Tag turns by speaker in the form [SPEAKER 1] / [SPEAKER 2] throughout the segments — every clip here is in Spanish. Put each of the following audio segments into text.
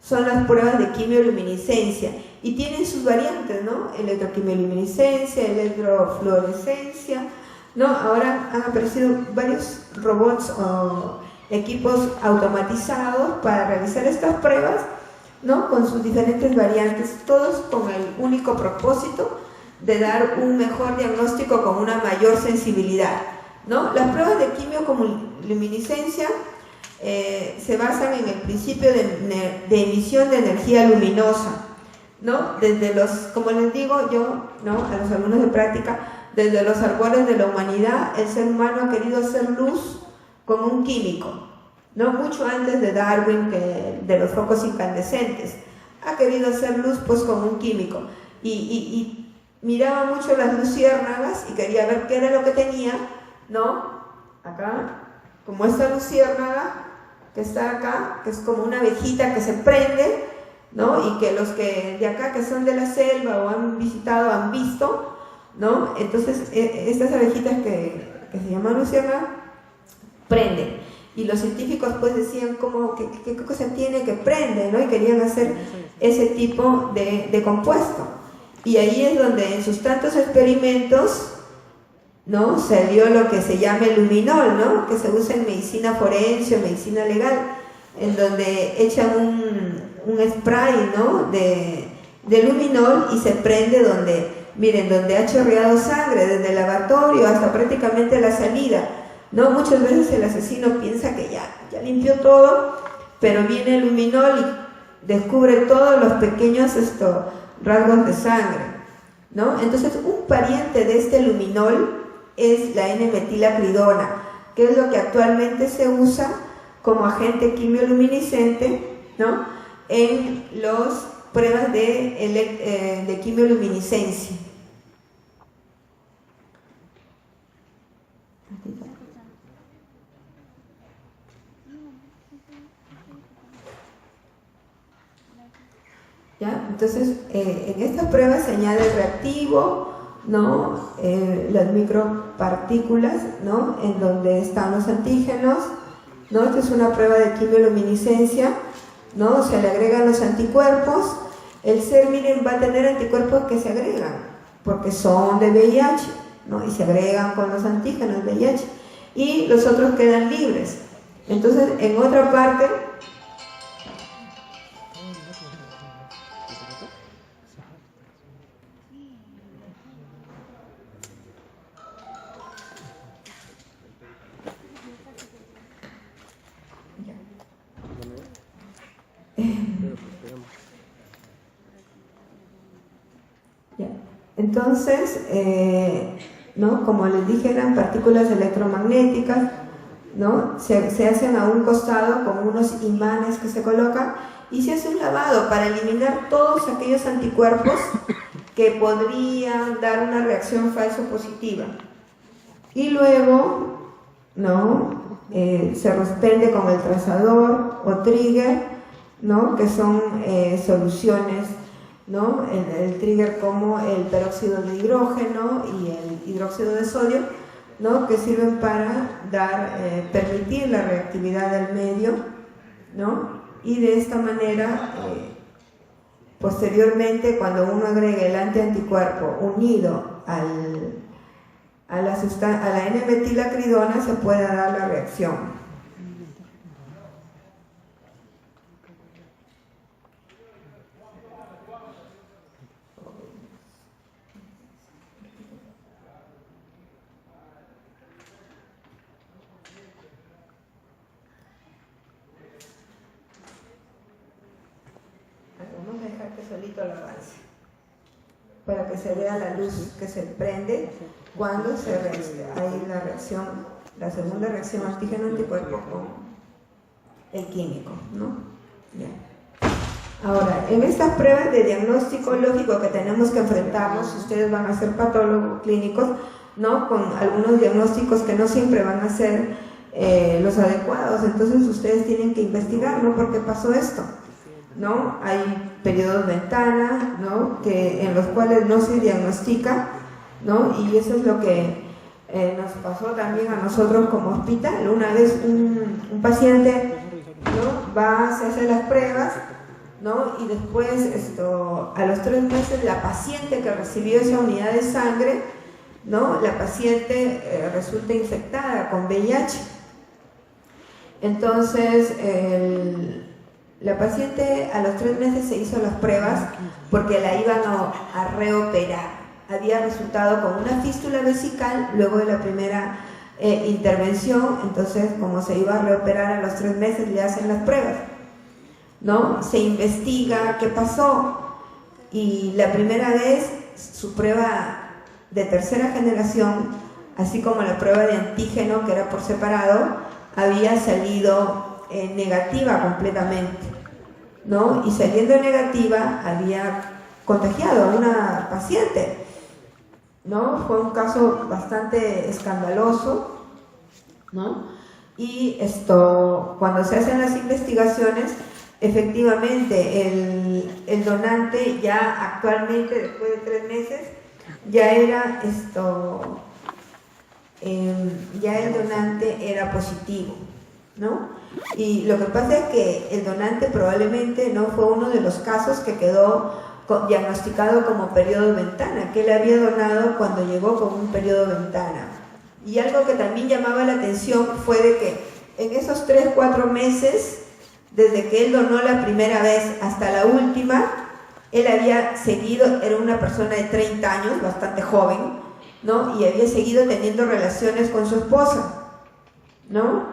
[SPEAKER 1] son las pruebas de quimioluminiscencia y tienen sus variantes, ¿no? Electroquimioluminiscencia, electrofluorescencia, ¿no? Ahora han aparecido varios robots o equipos automatizados para realizar estas pruebas, ¿no? Con sus diferentes variantes, todos con el único propósito de dar un mejor diagnóstico con una mayor sensibilidad, ¿no? Las pruebas de quimioluminiscencia se basan en el principio de emisión de energía luminosa, ¿no? Desde los, como les digo yo, ¿no? A los alumnos de práctica, desde los albores de la humanidad, el ser humano ha querido hacer luz con un químico, ¿no? Mucho antes de Darwin, que de los focos incandescentes, ha querido hacer luz pues con un químico y miraba mucho las luciérnagas y quería ver qué era lo que tenía, ¿no? Acá, como esta luciérnaga que está acá, que es como una abejita que se prende, ¿no? Y que los que de acá, que son de la selva o han visitado, han visto, ¿no? Entonces, estas abejitas que se llaman luciérnagas, prenden. Y los científicos pues decían qué cosa tiene que prende, ¿no? Y querían hacer ese tipo de compuesto. Y ahí es donde en sus tantos experimentos, ¿no? Salió lo que se llama el luminol, ¿no? Que se usa en medicina forense o medicina legal, en donde echan un spray, ¿no? de luminol y se prende donde, miren, donde ha chorreado sangre, desde el lavatorio hasta prácticamente la salida, ¿no? Muchas veces el asesino piensa que ya limpió todo, pero viene el luminol y descubre todos los pequeños rasgos de sangre, ¿no? Entonces, un pariente de este luminol es la N-metilacridona, que es lo que actualmente se usa como agente quimioluminiscente, ¿no? En las pruebas de quimioluminiscencia. ¿Ya? Entonces, en estas pruebas se añade el reactivo, ¿no? Las micropartículas, ¿no? En donde están los antígenos, ¿no? Esta es una prueba de quimioluminiscencia, ¿no? Se le agregan los anticuerpos. El ser, miren, va a tener anticuerpos que se agregan porque son de VIH, ¿no? Y se agregan con los antígenos de VIH y los otros quedan libres. Entonces, en otra parte, entonces, ¿no? Como les dije, eran partículas electromagnéticas, ¿no? Se hacen a un costado con unos imanes que se colocan y se hace un lavado para eliminar todos aquellos anticuerpos que podrían dar una reacción falso-positiva. Y luego, ¿no? Se respende con el trazador o trigger, ¿no? Que son soluciones, ¿no? El trigger como el peróxido de hidrógeno y el hidróxido de sodio, ¿no? Que sirven para permitir la reactividad del medio, ¿no? Y de esta manera, posteriormente, cuando uno agrega el antianticuerpo unido a la N-metilacridona, se puede dar la reacción. Vamos a dejar que solito lo avance para que se vea la luz que se prende cuando hay la reacción, la segunda reacción antígeno-anticuerpo con el químico, ¿no? Bien. Ahora, en estas pruebas de diagnóstico lógico que tenemos que enfrentarnos, ustedes van a ser patólogos clínicos, ¿no? Con algunos diagnósticos que no siempre van a ser los adecuados, entonces ustedes tienen que investigar, ¿no? ¿Por qué pasó esto? ¿No? Hay periodos ventana, ¿no? En los cuales no se diagnostica, ¿no? Y eso es lo que nos pasó también a nosotros como hospital. Una vez un paciente, ¿no? Se hace las pruebas, ¿no? Y después, a los 3 meses, la paciente que recibió esa unidad de sangre, ¿no? La paciente resulta infectada con VIH. Entonces, la paciente a los 3 meses se hizo las pruebas porque la iban a reoperar. Había resultado con una fístula vesical luego de la primera intervención. Entonces, como se iba a reoperar a los 3 meses, le hacen las pruebas, ¿no? Se investiga qué pasó, y la primera vez su prueba de tercera generación, así como la prueba de antígeno, que era por separado, había salido negativa completamente, ¿no? Y saliendo negativa había contagiado a una paciente, ¿no? Fue un caso bastante escandaloso, ¿no? Y cuando se hacen las investigaciones, efectivamente el donante ya actualmente, después de 3 meses, ya era ya el donante era positivo, ¿no? Y lo que pasa es que el donante probablemente no fue uno de los casos que quedó diagnosticado como periodo ventana, que él había donado cuando llegó con un periodo ventana. Y algo que también llamaba la atención fue de que en esos 3-4 meses, desde que él donó la primera vez hasta la última, él había seguido, era una persona de 30 años, bastante joven, ¿no? Y había seguido teniendo relaciones con su esposa, ¿no?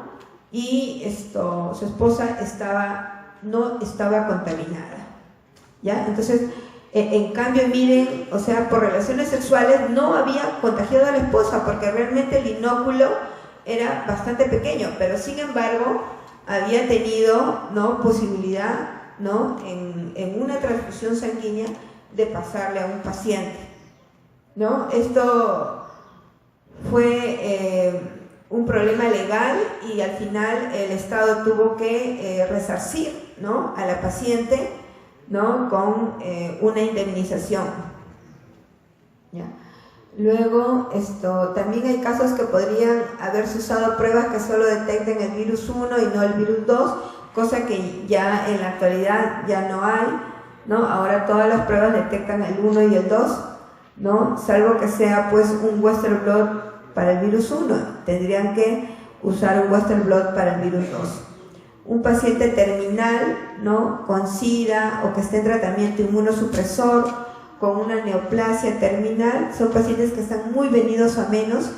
[SPEAKER 1] Y su esposa no estaba contaminada, ¿ya? Entonces, en cambio, miren, o sea, por relaciones sexuales no había contagiado a la esposa, porque realmente el inóculo era bastante pequeño, pero sin embargo había tenido, ¿no?, posibilidad, ¿no?, en una transfusión sanguínea de pasarle a un paciente, ¿no? Esto fue un problema legal, y al final el Estado tuvo que resarcir, ¿no?, a la paciente, ¿no?, con una indemnización, ¿ya? Luego, también hay casos que podrían haberse usado pruebas que solo detecten el virus 1 y no el virus 2, cosa que ya en la actualidad ya no hay, ¿no? Ahora todas las pruebas detectan el 1 y el 2, ¿no? Salvo que sea pues un Western blot para el virus 1, tendrían que usar un Western blot para el virus 2. Un paciente terminal, ¿no?, con SIDA, o que esté en tratamiento inmunosupresor, con una neoplasia terminal, son pacientes que están muy venidos a menos,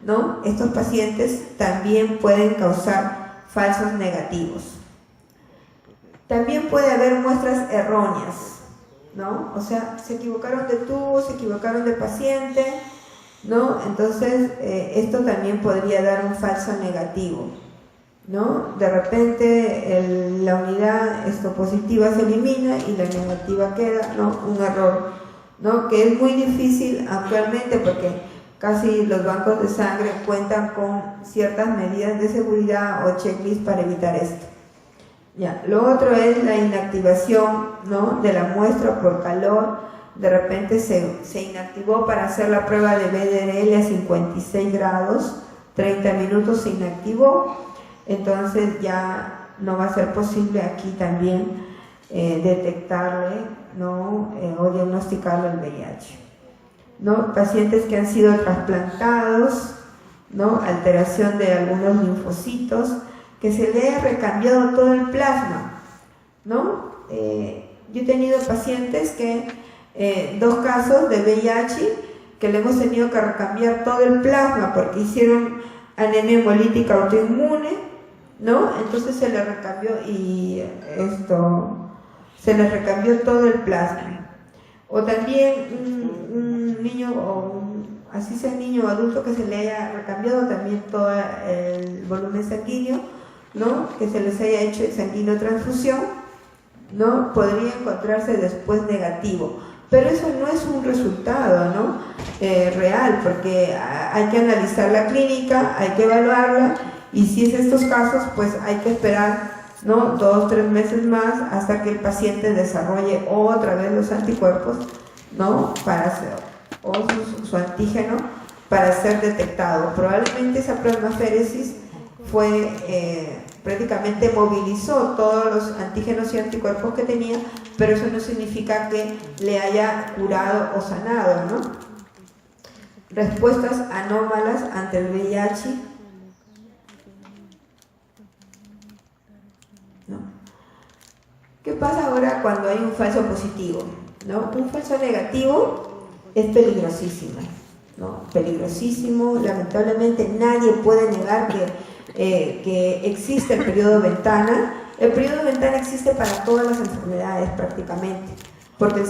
[SPEAKER 1] ¿no? Estos pacientes también pueden causar falsos negativos. También puede haber muestras erróneas, ¿no? O sea, se equivocaron de tubo, se equivocaron de paciente, ¿no? Entonces, esto también podría dar un falso negativo, ¿no? De repente la unidad positiva se elimina y la negativa queda, ¿no? Un error, ¿no?, que es muy difícil actualmente, porque casi los bancos de sangre cuentan con ciertas medidas de seguridad o checklist para evitar esto. Ya. Lo otro es la inactivación, ¿no?, de la muestra por calor. De repente se inactivó para hacer la prueba de BDRL a 56 grados, 30 minutos se inactivó, entonces ya no va a ser posible aquí también detectarle, ¿no?, o diagnosticarle el VIH, ¿no? Pacientes que han sido trasplantados, ¿no?, alteración de algunos linfocitos, que se le ha recambiado todo el plasma, ¿no? Yo he tenido pacientes que, 2 casos de VIH, que le hemos tenido que recambiar todo el plasma porque hicieron anemia hemolítica autoinmune, ¿no? Entonces se le recambió y se les recambió todo el plasma. O también un niño, así sea niño o adulto, que se le haya recambiado también todo el volumen sanguíneo, ¿no?, que se les haya hecho el sanguíneo transfusión, ¿no?, podría encontrarse después negativo. Pero eso no es un resultado, ¿no?, real, porque hay que analizar la clínica, hay que evaluarla, y si es estos casos, pues hay que esperar, ¿no?, 2-3 meses más hasta que el paciente desarrolle otra vez los anticuerpos, ¿no?, para hacer, o su antígeno, para ser detectado. Probablemente esa plasmaféresis fue prácticamente movilizó todos los antígenos y anticuerpos que tenía, pero eso no significa que le haya curado o sanado, ¿no? Respuestas anómalas ante el VIH, ¿no? ¿Qué pasa ahora cuando hay un falso positivo, ¿no? Un falso negativo es peligrosísimo, ¿no? Peligrosísimo. Lamentablemente nadie puede negar que existe el periodo ventana. El periodo ventana existe para todas las enfermedades prácticamente, porque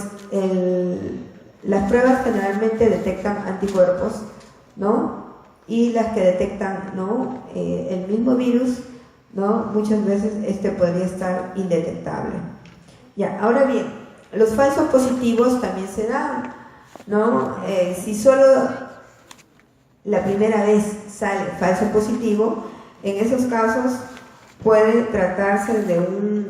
[SPEAKER 1] las pruebas generalmente detectan anticuerpos, ¿no? Y las que detectan, ¿no?, el mismo virus, ¿no?, muchas veces podría estar indetectable. Ya, ahora bien, los falsos positivos también se dan, ¿no? Si solo la primera vez sale falso positivo, en esos casos puede tratarse de un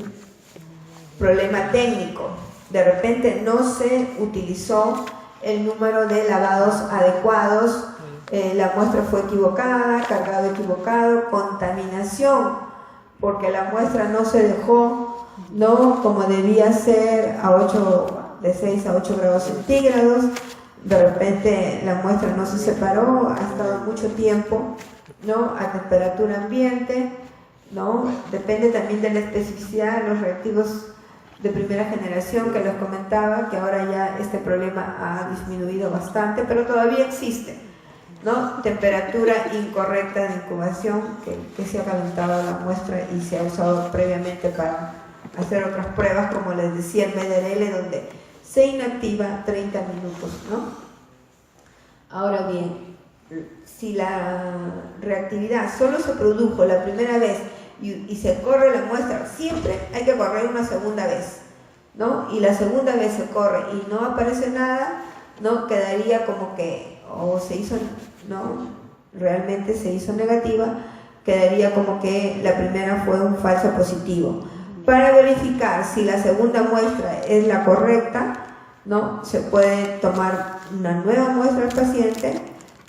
[SPEAKER 1] problema técnico. De repente no se utilizó el número de lavados adecuados, la muestra fue equivocada, cargado equivocado, contaminación, porque la muestra no se dejó, ¿no?, como debía ser de 6 a 8 grados centígrados. De repente la muestra no se separó, ha estado mucho tiempo, ¿no?, a temperatura ambiente, ¿no? Depende también de la especificidad de los reactivos de primera generación que les comentaba, que ahora ya este problema ha disminuido bastante, pero todavía existe, ¿no? Temperatura incorrecta de incubación, que se ha calentado la muestra y se ha usado previamente para hacer otras pruebas, como les decía, el MDRL, donde se inactiva 30 minutos, ¿no? Ahora bien, si la reactividad solo se produjo la primera vez y se corre la muestra, siempre hay que correr una segunda vez, ¿no? Y la segunda vez se corre y no aparece nada, ¿no? Quedaría como que se hizo, ¿no?, realmente se hizo negativa, quedaría como que la primera fue un falso positivo. Para verificar si la segunda muestra es la correcta, ¿no?, se puede tomar una nueva muestra al paciente,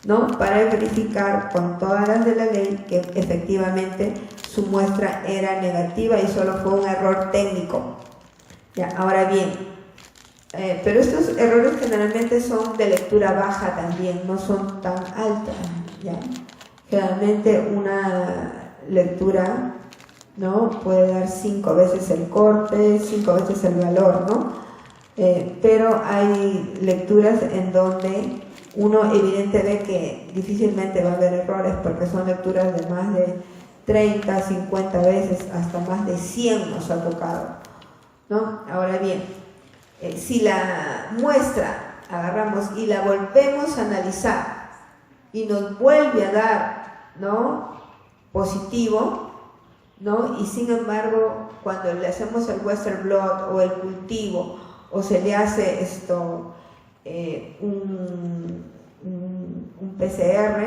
[SPEAKER 1] ¿no?, para verificar con todas las de la ley que efectivamente su muestra era negativa y solo fue un error técnico. Ya, ahora bien, pero estos errores generalmente son de lectura baja también, no son tan altas, ¿ya? Generalmente una lectura, ¿no?, puede dar 5 veces el corte, 5 veces el valor, ¿no? Pero hay lecturas en donde uno evidente ve que difícilmente va a haber errores, porque son lecturas de más de 30, 50 veces, hasta más de 100 nos ha tocado, ¿no? Ahora bien, si la muestra agarramos y la volvemos a analizar y nos vuelve a dar, ¿no?, positivo, ¿no?, y sin embargo cuando le hacemos el Western blot o el cultivo, o se le hace un PCR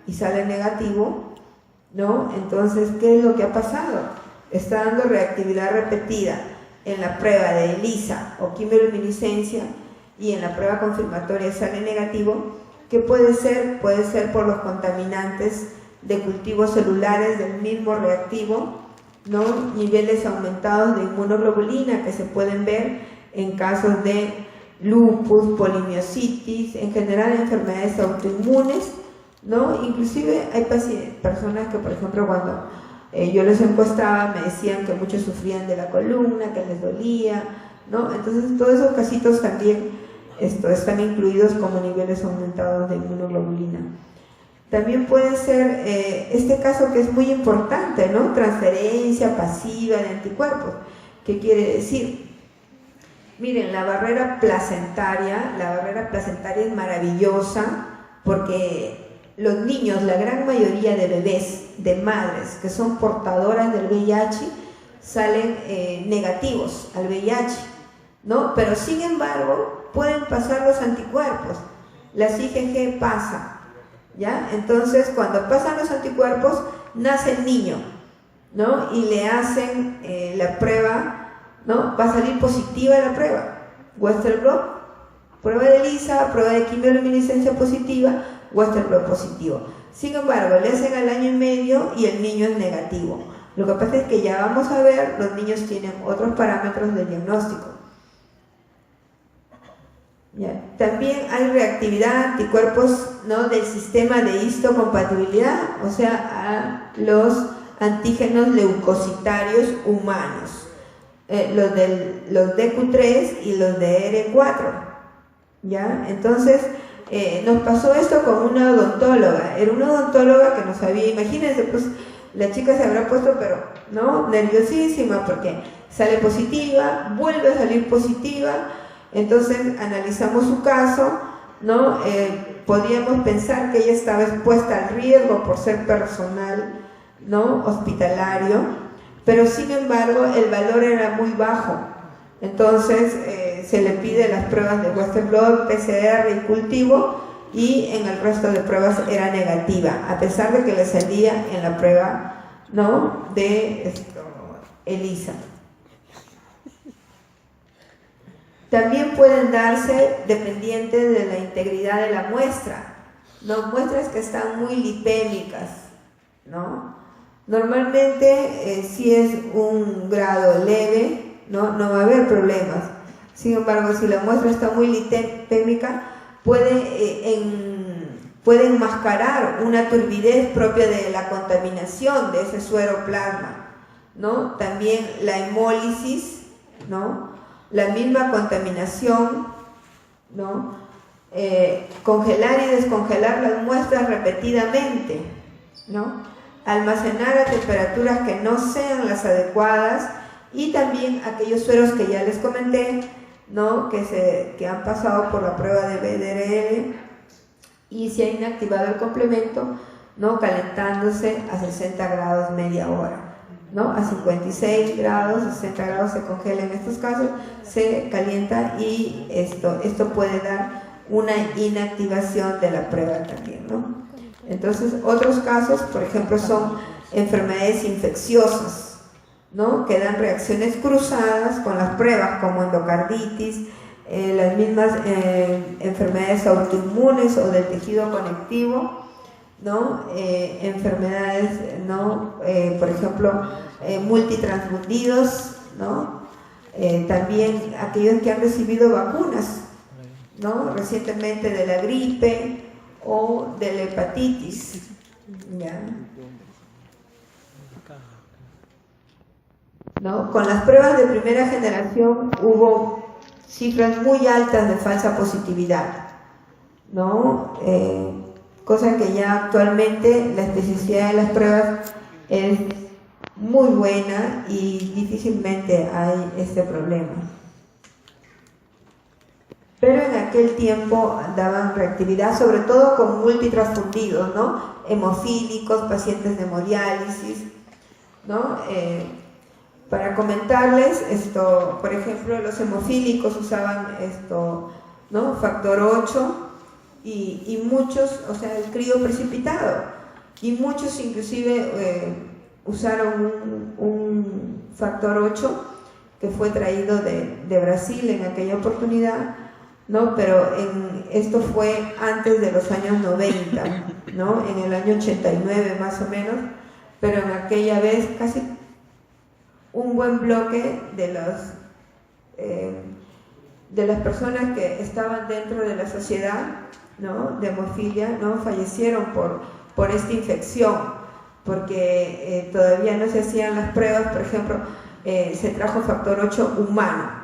[SPEAKER 1] y sale negativo, ¿no?, entonces, ¿qué es lo que ha pasado? Está dando reactividad repetida en la prueba de ELISA o quimioluminiscencia, y en la prueba confirmatoria sale negativo. ¿Qué puede ser? Puede ser por los contaminantes de cultivos celulares del mismo reactivo, ¿no?, niveles aumentados de inmunoglobulina que se pueden ver en casos de lupus, polimiositis, en general enfermedades autoinmunes, ¿no? Inclusive hay personas que, por ejemplo, cuando yo les encuestaba, me decían que muchos sufrían de la columna, que les dolía, ¿no? Entonces todos esos casitos también están incluidos como niveles aumentados de inmunoglobulina. También puede ser este caso que es muy importante, ¿no?, transferencia pasiva de anticuerpos. ¿Qué quiere decir? Miren, la barrera placentaria es maravillosa, porque los niños, la gran mayoría de bebés, de madres que son portadoras del VIH, salen negativos al VIH, ¿no? Pero sin embargo pueden pasar los anticuerpos, las IgG pasa, ¿ya? Entonces cuando pasan los anticuerpos nace el niño, ¿no?, y le hacen la prueba, ¿no?, va a salir positiva la prueba, Western blot, prueba de ELISA, prueba de quimioluminiscencia positiva, Western blot positivo. Sin embargo, le hacen al año y medio y el niño es negativo. Lo que pasa es que ya vamos a ver, los niños tienen otros parámetros de diagnóstico. Ya. También hay reactividad, anticuerpos, ¿no?, del sistema de histocompatibilidad, o sea, a los antígenos leucocitarios humanos, los DQ3 y los de R4. ¿Ya? Entonces, nos pasó esto con una odontóloga. Era una odontóloga que no sabía, imagínense, pues la chica se habrá puesto, pero no, nerviosísima porque sale positiva, vuelve a salir positiva. Entonces analizamos su caso, ¿no? Podríamos pensar que ella estaba expuesta al riesgo por ser personal, ¿no?, hospitalario, pero sin embargo el valor era muy bajo. Entonces se le pide las pruebas de Western blot, PCR y cultivo, y en el resto de pruebas era negativa, a pesar de que le salía en la prueba, ¿no?, de ELISA. También pueden darse dependientes de la integridad de la muestra, ¿no?, muestras que están muy lipémicas, ¿no? Normalmente si es un grado leve, no va a haber problemas. Sin embargo, si la muestra está muy lipémica, puede enmascarar una turbidez propia de la contaminación de ese suero plasma, ¿no? También la hemólisis, ¿no?, la misma contaminación, ¿no? Congelar y descongelar las muestras repetidamente, ¿no? Almacenar a temperaturas que no sean las adecuadas, y también aquellos sueros que ya les comenté, ¿no?, que han pasado por la prueba de BDRL y se ha inactivado el complemento, ¿no?, calentándose a 60 grados media hora, ¿no? A 56 grados, 60 grados se congela en estos casos, se calienta, y esto puede dar una inactivación de la prueba también, ¿no? Entonces, otros casos, por ejemplo, son enfermedades infecciosas, ¿no?, que dan reacciones cruzadas con las pruebas, como endocarditis, las mismas enfermedades autoinmunes o del tejido conectivo, ¿no? Enfermedades, ¿no?, por ejemplo, multitransfundidos, ¿no? También aquellos que han recibido vacunas, ¿no?, recientemente de la gripe o de la hepatitis, ¿ya? ¿No? Con las pruebas de primera generación hubo cifras muy altas de falsa positividad, ¿no? Cosa que ya actualmente la especificidad de las pruebas es muy buena y difícilmente hay este problema. Pero en aquel tiempo daban reactividad, sobre todo con multitransfundidos, ¿no?, hemofílicos, pacientes de hemodiálisis, ¿no? Para comentarles esto, por ejemplo, los hemofílicos usaban ¿no?, factor 8 y muchos, o sea, el crío precipitado, y muchos inclusive usaron un factor 8 que fue traído de Brasil en aquella oportunidad, ¿no? Pero esto fue antes de los años 90, ¿no?, en el año 89 más o menos, pero en aquella vez casi un buen bloque de las personas que estaban dentro de la sociedad, ¿no?, de hemofilia, ¿no?, fallecieron por esta infección, porque todavía no se hacían las pruebas. Por ejemplo, se trajo factor 8 humano,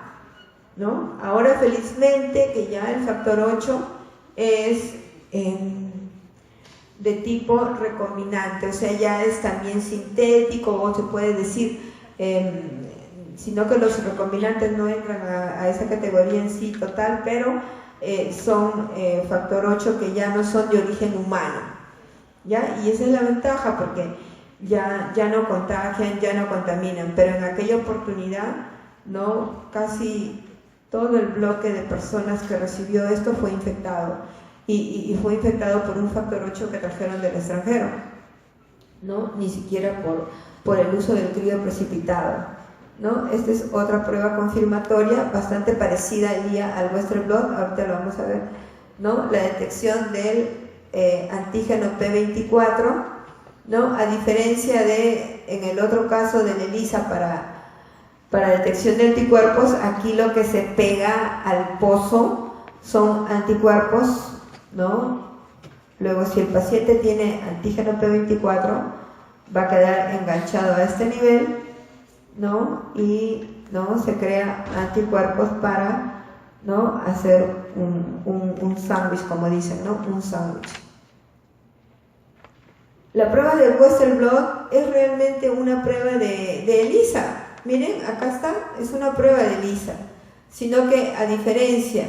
[SPEAKER 1] ¿no? Ahora felizmente que ya el factor 8 es de tipo recombinante, o sea, ya es también sintético, o se puede decir, sino que los recombinantes no entran a esa categoría en sí total, pero son factor 8 que ya no son de origen humano, ¿ya? Y esa es la ventaja, porque ya no contagian, ya no contaminan, pero en aquella oportunidad, ¿no?, casi todo el bloque de personas que recibió esto fue infectado, y fue infectado por un factor 8 que trajeron del extranjero, ¿no?, ni siquiera por el uso del crío precipitado, ¿no? Esta es otra prueba confirmatoria bastante parecida al Western blot, ahorita lo vamos a ver, ¿no? La detección del antígeno P24, ¿no? A diferencia de, en el otro caso de la ELISA para detección de anticuerpos, aquí lo que se pega al pozo son anticuerpos, ¿no? Luego, si el paciente tiene antígeno P24, va a quedar enganchado a este nivel, ¿no? Y, ¿no?, se crea anticuerpos para, ¿no?, hacer un sándwich, como dicen, ¿no? Un sándwich. La prueba de Western blot es realmente una prueba de ELISA. Miren, acá está, es una prueba de ELISA. Sino que, a diferencia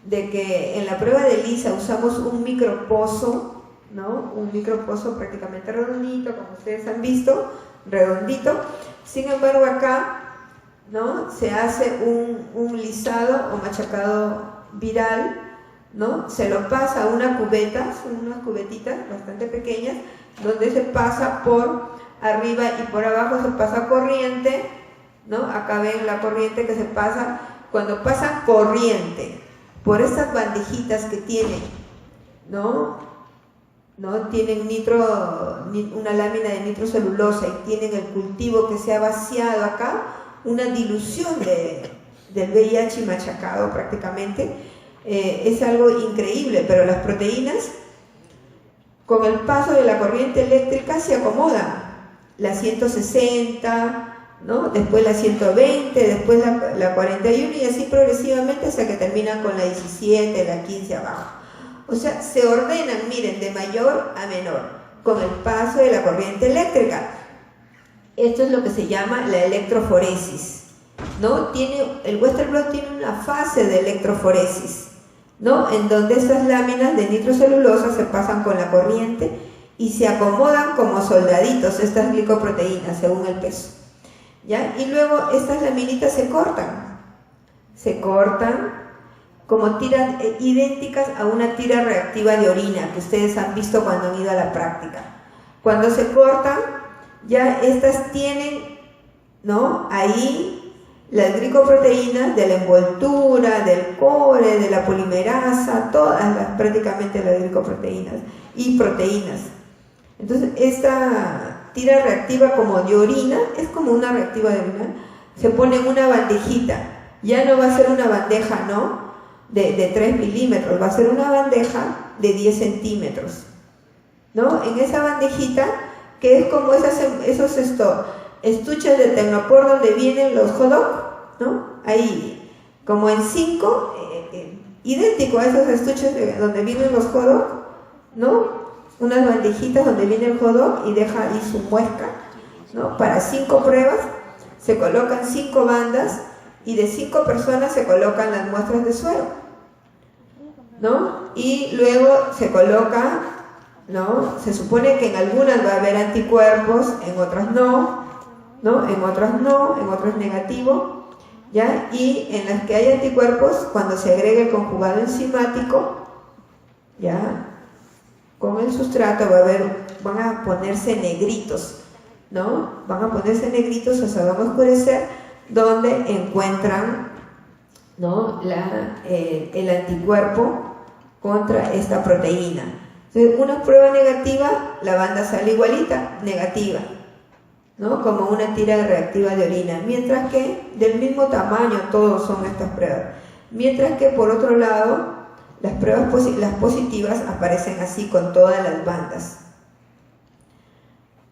[SPEAKER 1] de que en la prueba de ELISA usamos un micropozo, ¿no? Un micropozo prácticamente redondito, como ustedes han visto, redondito. Sin embargo, acá, ¿no?, se hace un lisado o machacado viral, ¿no? Se lo pasa a una cubeta, son unas cubetitas bastante pequeñas, donde se pasa por arriba y por abajo, se pasa corriente, ¿no? Acá ven la corriente que se pasa. Cuando pasa corriente por estas bandejitas que tienen, ¿no? Tienen una lámina de nitrocelulosa y tienen el cultivo que se ha vaciado acá, una dilución del VIH machacado prácticamente. Es algo increíble, pero las proteínas, con el paso de la corriente eléctrica, se acomodan. La 160, ¿no? Después la 120, después la 41 y así progresivamente hasta que terminan con la 17, la 15 abajo. O sea, se ordenan, miren, de mayor a menor, con el paso de la corriente eléctrica. Esto es lo que se llama la electroforesis, ¿no? El Western blot tiene una fase de electroforesis, ¿no? En donde estas láminas de nitrocelulosa se pasan con la corriente y se acomodan como soldaditos, estas glicoproteínas, según el peso, ¿ya? Y luego estas laminitas se cortan como tiras idénticas a una tira reactiva de orina que ustedes han visto cuando han ido a la práctica. Cuando se cortan, ya estas tienen, ¿no?, ahí las glicoproteínas de la envoltura, del core, de la polimerasa, prácticamente las glicoproteínas y proteínas. Entonces, esta tira reactiva como de orina, es como una reactiva de orina, se pone en una bandejita. Ya no va a ser una bandeja, ¿no?, de 3 milímetros, va a ser una bandeja de 10 centímetros, ¿no? En esa bandejita, que es como esos estuches de Tecnopor donde vienen los hot dog, ¿no? Ahí, como en 5, idéntico a esos estuches donde vienen los hot dog, ¿no? Unas bandejitas donde viene el hot dog y deja ahí su muesca, ¿no? Para 5 pruebas se colocan 5 bandas y de 5 personas se colocan las muestras de suero, ¿no? Y luego se coloca, ¿no? Se supone que en algunas va a haber anticuerpos, en otras no, ¿no? En otras no, en otras negativo, ¿ya? Y en las que hay anticuerpos, cuando se agrega el conjugado enzimático, ¿ya?, con el sustrato van a ponerse negritos, ¿no? Van a ponerse negritos, o sea, van a oscurecer, donde encuentran, ¿no?, el anticuerpo contra esta proteína. Entonces, una prueba negativa, la banda sale igualita, negativa, ¿no?, como una tira reactiva de orina, mientras que del mismo tamaño todos son estas pruebas, mientras que por otro lado las positivas aparecen así con todas las bandas.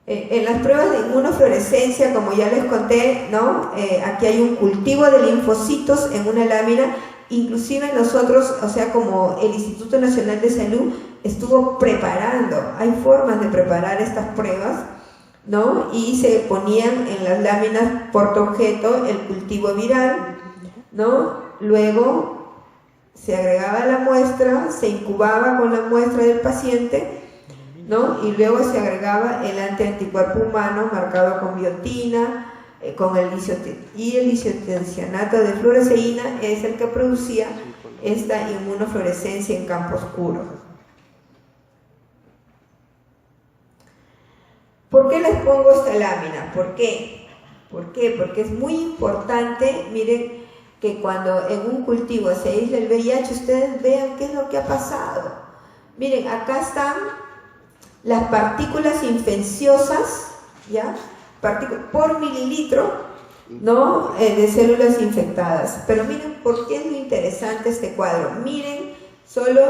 [SPEAKER 1] En las pruebas de inmunofluorescencia, como ya les conté, ¿no?, aquí hay un cultivo de linfocitos en una lámina. Inclusive nosotros, o sea, como el Instituto Nacional de Salud estuvo preparando, hay formas de preparar estas pruebas, ¿no? Y se ponían en las láminas portaobjeto el cultivo viral, ¿no? Luego se agregaba la muestra, se incubaba con la muestra del paciente, ¿no? Y luego se agregaba el anticuerpo humano marcado con biotina, con el isotiocianato de fluoresceína, es el que producía esta inmunofluorescencia en campo oscuro. ¿Por qué les pongo esta lámina? ¿Por qué? Porque es muy importante, miren, que cuando en un cultivo se aísla el VIH, ustedes vean qué es lo que ha pasado. Miren, acá están las partículas infecciosas, ¿ya? Por mililitro, ¿no? De células infectadas. Pero miren por qué es lo interesante este cuadro. Miren solo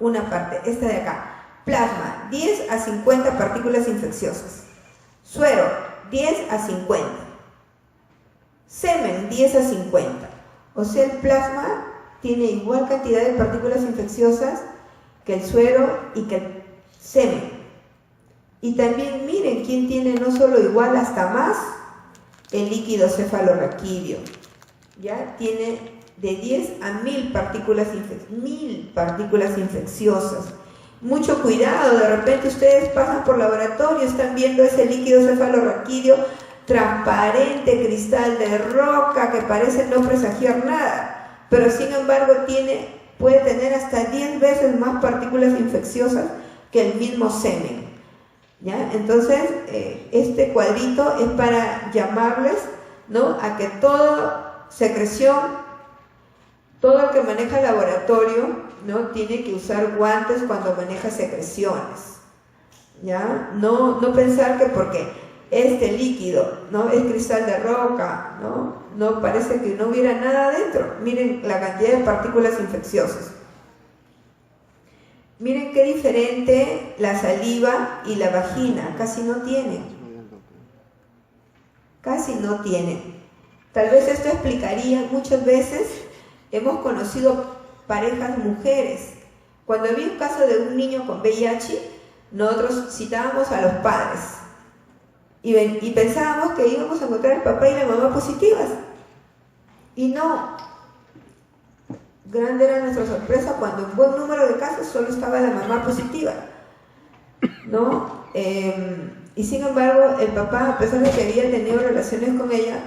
[SPEAKER 1] una parte, esta de acá. Plasma, 10 a 50 partículas infecciosas. Suero, 10 a 50. Semen, 10 a 50. O sea, el plasma tiene igual cantidad de partículas infecciosas que el suero y que el semen. Y también miren quién tiene no solo igual, hasta más, el líquido cefalorraquídeo. Ya tiene de 10 a 1000 partículas infecciosas. Mucho cuidado, de repente ustedes pasan por laboratorio, están viendo ese líquido cefalorraquídeo transparente, cristal de roca, que parece no presagiar nada, pero sin embargo puede tener hasta 10 veces más partículas infecciosas que el mismo semen. ¿Ya? Entonces, este cuadrito es para llamarles, ¿no?, a que toda secreción, todo el que maneja el laboratorio, ¿no?, tiene que usar guantes cuando maneja secreciones. ¿Ya? No pensar que porque este líquido, ¿no?, es cristal de roca, no parece que no hubiera nada adentro. Miren la cantidad de partículas infecciosas. Miren qué diferente la saliva y la vagina, casi no tienen. Tal vez esto explicaría, muchas veces hemos conocido parejas mujeres. Cuando había un caso de un niño con VIH, nosotros citábamos a los padres y pensábamos que íbamos a encontrar el papá y la mamá positivas. Y no. Grande era nuestra sorpresa cuando en buen número de casos solo estaba la mamá positiva, ¿no? Y sin embargo, el papá, a pesar de que había tenido relaciones con ella,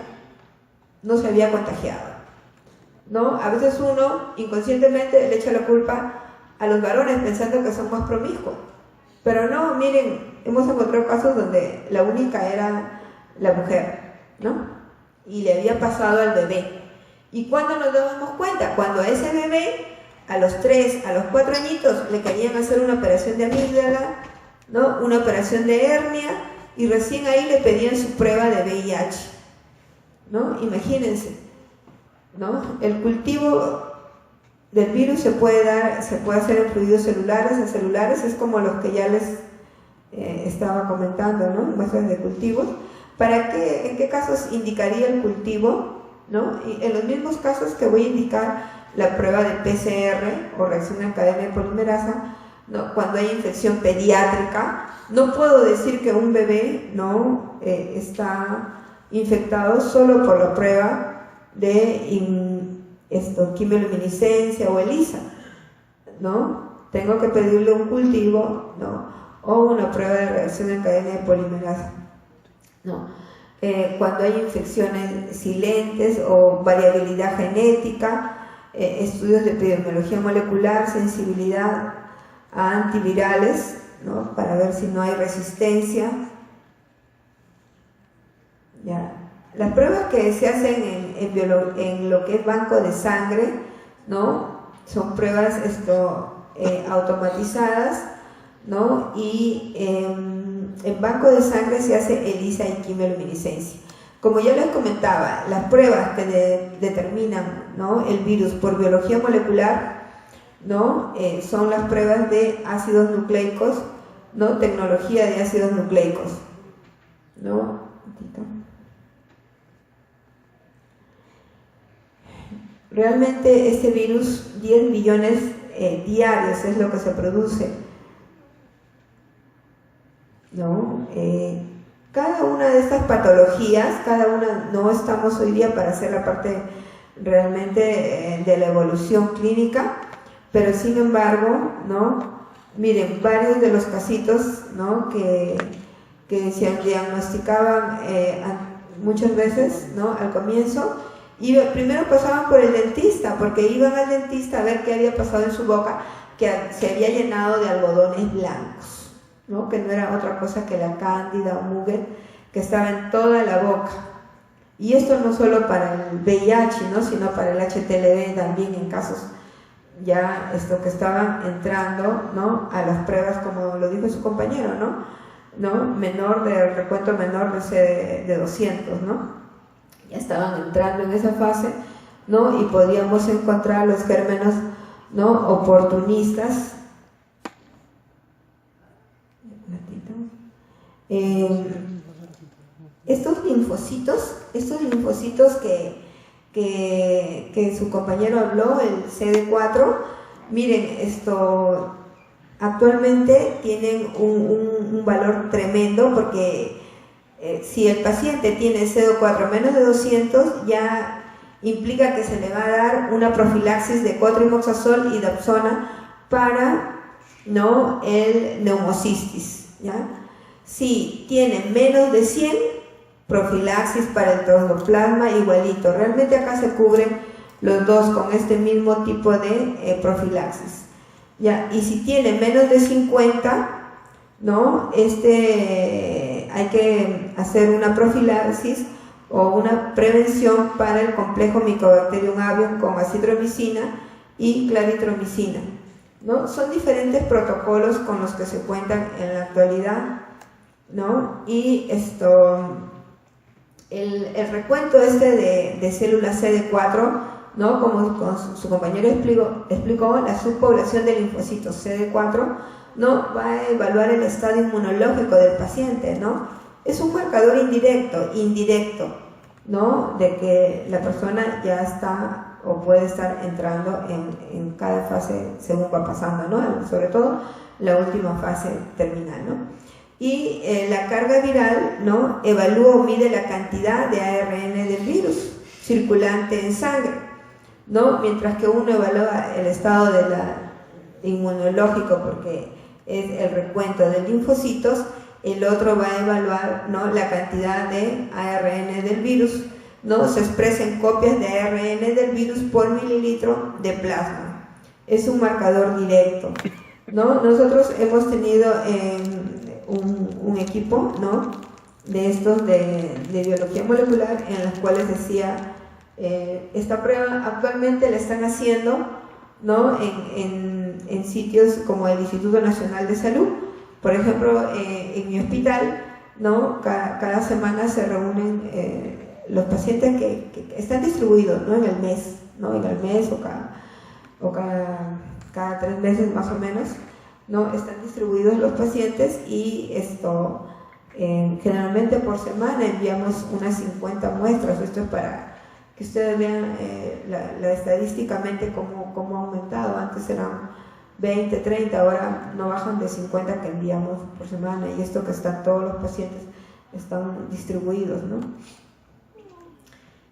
[SPEAKER 1] no se había contagiado, ¿no? A veces uno inconscientemente le echa la culpa a los varones pensando que son más promiscuos. Pero no, miren, hemos encontrado casos donde la única era la mujer, ¿no? Y le había pasado al bebé. ¿Y cuándo nos damos cuenta? Cuando a ese bebé, a los 3, a los 4 añitos, le querían hacer una operación de amígdala, ¿no?, una operación de hernia, y recién ahí le pedían su prueba de VIH, ¿no? Imagínense, ¿no? El cultivo del virus se puede hacer en fluidos celulares, es como los que ya les estaba comentando, ¿no?, muestras de cultivos. ¿En qué casos indicaría el cultivo? ¿No? Y en los mismos casos que voy a indicar la prueba de PCR o reacción en cadena de polimerasa, ¿no?, cuando hay infección pediátrica, no puedo decir que un bebé no está infectado solo por la prueba de quimioluminiscencia o ELISA, ¿no? Tengo que pedirle un cultivo, ¿no?, o una prueba de reacción en cadena de polimerasa, ¿no? Cuando hay infecciones silentes o variabilidad genética, estudios de epidemiología molecular, sensibilidad a antivirales, ¿no?, para ver si no hay resistencia. Ya. Las pruebas que se hacen en lo que es banco de sangre, ¿no?, son pruebas automatizadas, ¿no? Y en banco de sangre se hace ELISA y quimioluminiscencia. Como ya les comentaba, las pruebas que determinan, ¿no?, el virus por biología molecular, ¿no?, son las pruebas de ácidos nucleicos, ¿no?, tecnología de ácidos nucleicos, ¿no? Realmente este virus, 10 millones diarios es lo que se produce, ¿no? Cada una de estas patologías, no estamos hoy día para hacer la parte realmente de la evolución clínica, pero sin embargo, ¿no?, miren, varios de los casitos, ¿no?, que se diagnosticaban muchas veces, ¿no?, al comienzo, primero pasaban por el dentista, porque iban al dentista a ver qué había pasado en su boca, que se había llenado de algodones blancos, ¿no?, que no era otra cosa que la cándida o mugre que estaba en toda la boca. Y esto no solo para el VIH, ¿no?, sino para el HTLV también en casos ya que estaban entrando, ¿no?, a las pruebas, como lo dijo su compañero, el recuento menor de 200, ¿no? Ya estaban entrando en esa fase, ¿no? Y podíamos encontrar los gérmenos, ¿no?, oportunistas. Estos linfocitos que su compañero habló, el CD4, miren, actualmente tienen un valor tremendo, porque si el paciente tiene CD4 menos de 200, ya implica que se le va a dar una profilaxis de 4-himoxazol y dapsona para, ¿no?, el neumocistis, ¿ya? Si tiene menos de 100, profilaxis para el toxoplasma igualito. Realmente acá se cubren los dos con este mismo tipo de profilaxis, ¿ya? Y si tiene menos de 50, ¿no?, hay que hacer una profilaxis o una prevención para el complejo Mycobacterium avium con acitromicina y claritromicina, ¿no? Son diferentes protocolos con los que se cuentan en la actualidad, ¿no? Y el recuento de células CD4, ¿no?, como su compañero explicó, la subpoblación de linfocitos CD4, ¿no?, va a evaluar el estado inmunológico del paciente, ¿no? Es un marcador indirecto, ¿no?, de que la persona ya está o puede estar entrando en cada fase según va pasando, ¿no?, sobre todo la última fase terminal, ¿no? Y la carga viral, ¿no?, evalúa o mide la cantidad de ARN del virus circulante en sangre, ¿no? Mientras que uno evalúa el estado inmunológico, porque es el recuento de linfocitos, el otro va a evaluar, ¿no?, la cantidad de ARN del virus, ¿no? Se expresa en copias de ARN del virus por mililitro de plasma. Es un marcador directo, ¿no? Nosotros hemos tenido un equipo, ¿no?, de estos de biología molecular, en los cuales decía, esta prueba actualmente la están haciendo, ¿no?, en sitios como el Instituto Nacional de Salud. Por ejemplo, en mi hospital, ¿no?, cada semana se reúnen los pacientes que están distribuidos, ¿no?, en el mes, o cada 3 meses más o menos, ¿no?, están distribuidos los pacientes, y generalmente por semana enviamos unas 50 muestras. Esto es para que ustedes vean estadísticamente cómo ha aumentado. Antes eran 20, 30, ahora no bajan de 50 que enviamos por semana, y esto que están todos los pacientes están distribuidos, ¿no?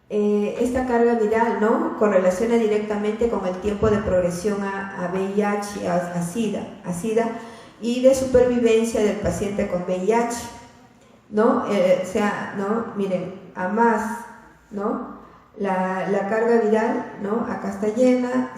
[SPEAKER 1] Esta carga viral, ¿no?, correlaciona directamente con el tiempo de progresión a VIH, a SIDA y de supervivencia del paciente con VIH, ¿no? ¿no? Miren, a más, ¿no?, la carga viral, ¿no?, acá está llena.